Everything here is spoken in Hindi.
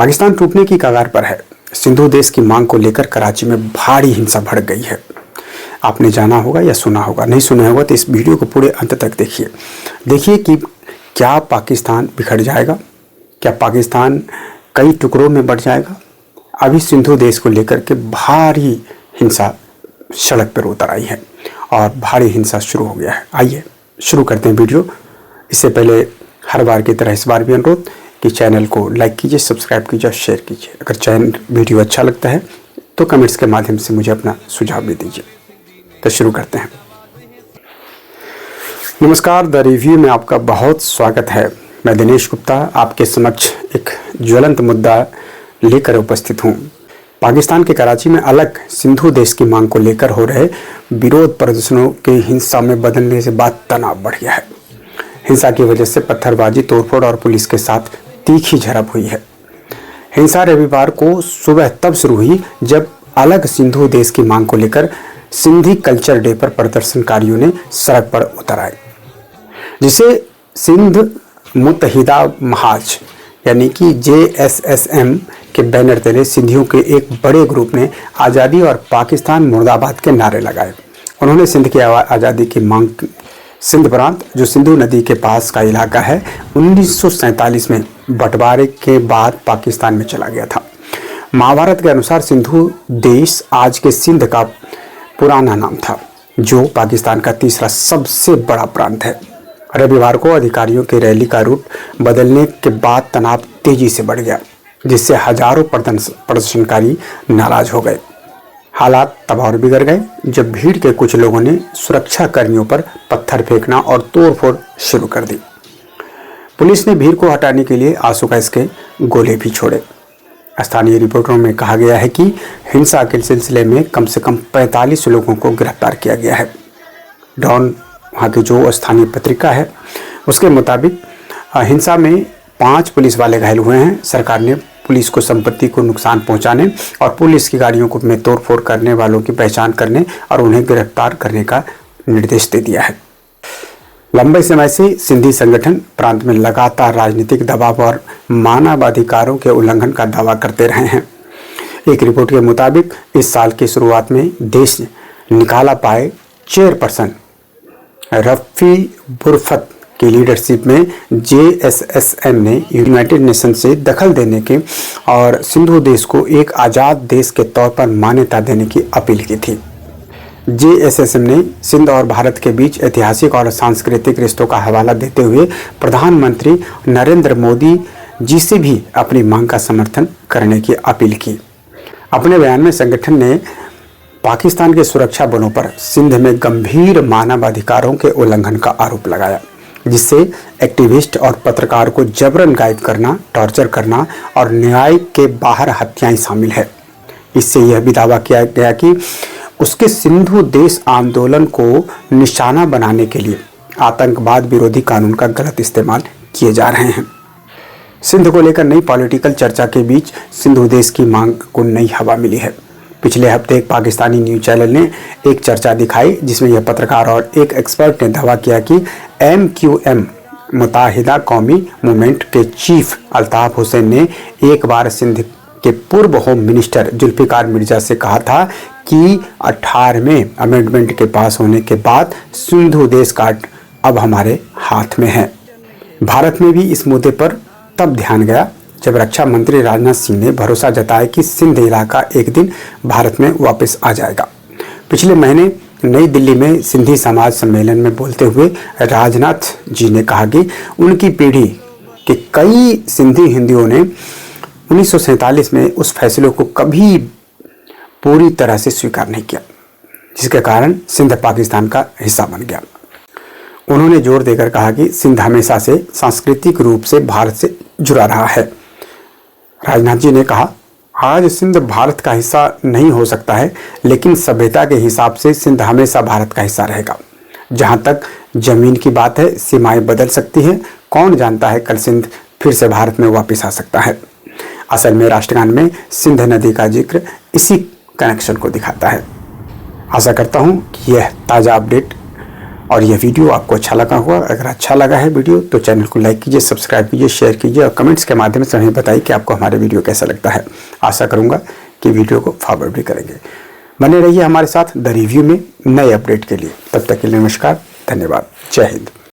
पाकिस्तान टूटने की कगार पर है। सिंधु देश की मांग को लेकर कराची में भारी हिंसा भड़क गई है। आपने जाना होगा या सुना होगा, नहीं सुना होगा तो इस वीडियो को पूरे अंत तक देखिए कि क्या पाकिस्तान बिखर जाएगा, क्या पाकिस्तान कई टुकड़ों में बढ़ जाएगा। अभी सिंधु देश को लेकर के भारी हिंसा सड़क पर उतर आई है और भारी हिंसा शुरू हो गया है। आइए शुरू करते हैं वीडियो। इससे पहले हर बार की तरह इस बार भी अनुरोध कि चैनल को लाइक कीजिए, सब्सक्राइब कीजिए और शेयर कीजिए। अगर चैनल वीडियो अच्छा लगता है तो कमेंट्स के माध्यम से मुझे अपना सुझाव भी दीजिए। तो शुरू करते हैं। नमस्कार, द रिव्यू में आपका बहुत स्वागत है। मैं दिनेश गुप्ता आपके समक्ष एक ज्वलंत मुद्दा लेकर उपस्थित हूँ। पाकिस्तान के कराची में अलग सिंधु देश की मांग को लेकर हो रहे विरोध प्रदर्शनों के हिंसा में बदलने से बाद तनाव बढ़ गया है। हिंसा की वजह से पत्थरबाजी, तोड़फोड़ और पुलिस के साथ तीखी झड़प हुई है। हिंसा रविवार को सुबह तब शुरू हुई जब अलग सिंधु देश की मांग को लेकर सिंधी कल्चर डे पर प्रदर्शनकारियों ने सड़क पर उतर आए, जिसे सिंध मुत्तहिदा महाज यानी कि JSSM के बैनर तले सिंधियों के एक बड़े ग्रुप ने आज़ादी और पाकिस्तान मुर्दाबाद के नारे लगाए। उन्होंने सिंध की आज़ादी की मांग। सिंध प्रांत, जो सिंधु नदी के पास का इलाका है, 1947 में बंटवारे के बाद पाकिस्तान में चला गया था। महाभारत के अनुसार सिंधु देश आज के सिंध का पुराना नाम था, जो पाकिस्तान का तीसरा सबसे बड़ा प्रांत है। रविवार को अधिकारियों की रैली का रूट बदलने के बाद तनाव तेजी से बढ़ गया, जिससे हजारों प्रदर्शनकारी नाराज हो गए। हालात तब और बिगड़ गए जब भीड़ के कुछ लोगों ने सुरक्षा कर्मियों पर पत्थर फेंकना और तोड़फोड़ शुरू कर दी। पुलिस ने भीड़ को हटाने के लिए आंसू गैस के गोले भी छोड़े। स्थानीय रिपोर्टों में कहा गया है कि हिंसा के सिलसिले में कम से कम 45 लोगों को गिरफ्तार किया गया है। डॉन, वहाँ की जो स्थानीय पत्रिका है, उसके मुताबिक हिंसा में 5 पुलिस वाले घायल हुए हैं। सरकार ने पुलिस को संपत्ति को नुकसान पहुंचाने और पुलिस की गाड़ियों को में तोड़फोड़ करने वालों की पहचान करने और उन्हें गिरफ्तार करने का निर्देश दे दिया है। लंबे समय से सिंधी संगठन प्रांत में लगातार राजनीतिक दबाव और मानवाधिकारों के उल्लंघन का दावा करते रहे हैं। एक रिपोर्ट के मुताबिक इस साल की शुरुआत में देश निकाला पाए चेयरपर्सन रफ़ी बुरफत की लीडरशिप में JSSM ने यूनाइटेड नेशन से दखल देने के और सिंधु देश को एक आज़ाद देश के तौर पर मान्यता देने की अपील की थी। JSSM ने सिंध और भारत के बीच ऐतिहासिक और सांस्कृतिक रिश्तों का हवाला देते हुए प्रधानमंत्री नरेंद्र मोदी जी से भी अपनी मांग का समर्थन करने की अपील की। अपने बयान में संगठन ने पाकिस्तान के सुरक्षा बलों पर सिंध में गंभीर मानवाधिकारों के उल्लंघन का आरोप लगाया, जिससे एक्टिविस्ट और पत्रकार को जबरन गायब करना, टॉर्चर करना और न्याय के बाहर हत्याएं शामिल है। इससे यह भी दावा किया गया कि उसके सिंधु देश आंदोलन को निशाना बनाने के लिए आतंकवाद विरोधी कानून का गलत इस्तेमाल किए जा रहे हैं। सिंध को लेकर नई पॉलिटिकल चर्चा के बीच सिंधु देश की मांग को नई हवा मिली है। पिछले हफ्ते एक पाकिस्तानी न्यूज चैनल ने एक चर्चा दिखाई, जिसमें यह पत्रकार और एक एक्सपर्ट ने दावा किया कि MQM मुत्तहिदा कौमी मूवमेंट के चीफ अल्ताफ हुसैन ने एक बार सिंध के पूर्व होम मिनिस्टर जुल्फिकार मिर्जा से कहा था कि 18वें अमेंडमेंट के पास होने के बाद सिंधु देश कार्ड अब हमारे हाथ में है। भारत में भी इस मुद्दे पर तब ध्यान गया जब रक्षा मंत्री राजनाथ सिंह ने भरोसा जताया कि सिंध इलाका एक दिन भारत में वापस आ जाएगा। पिछले महीने नई दिल्ली में सिंधी समाज सम्मेलन में बोलते हुए राजनाथ जी ने कहा कि उनकी पीढ़ी के कई सिंधी हिंदुओं ने 1947 में उस फैसले को कभी पूरी तरह से स्वीकार नहीं किया, जिसके कारण सिंध पाकिस्तान का हिस्सा बन गया। उन्होंने जोर देकर कहा कि सिंध हमेशा से सांस्कृतिक रूप से भारत से जुड़ा रहा है। राजनाथ जी ने कहा, आज सिंध भारत का हिस्सा नहीं हो सकता है, लेकिन सभ्यता के हिसाब से सिंध हमेशा भारत का हिस्सा रहेगा। जहां तक जमीन की बात है, सीमाएं बदल सकती हैं। कौन जानता है, कल सिंध फिर से भारत में वापस आ सकता है। असल में राष्ट्रगान में सिंध नदी का जिक्र इसी कनेक्शन को दिखाता है। आशा करता हूं कि यह ताज़ा अपडेट और यह वीडियो आपको अच्छा लगा होगा। अगर अच्छा लगा है वीडियो तो चैनल को लाइक कीजिए, सब्सक्राइब कीजिए, शेयर कीजिए और कमेंट्स के माध्यम से हमें बताइए कि आपको हमारे वीडियो कैसा लगता है। आशा करूँगा कि वीडियो को फॉरवर्ड भी करेंगे। बने रहिए हमारे साथ द रिव्यू में नए अपडेट के लिए। तब तक के लिए नमस्कार, धन्यवाद, जय हिंद।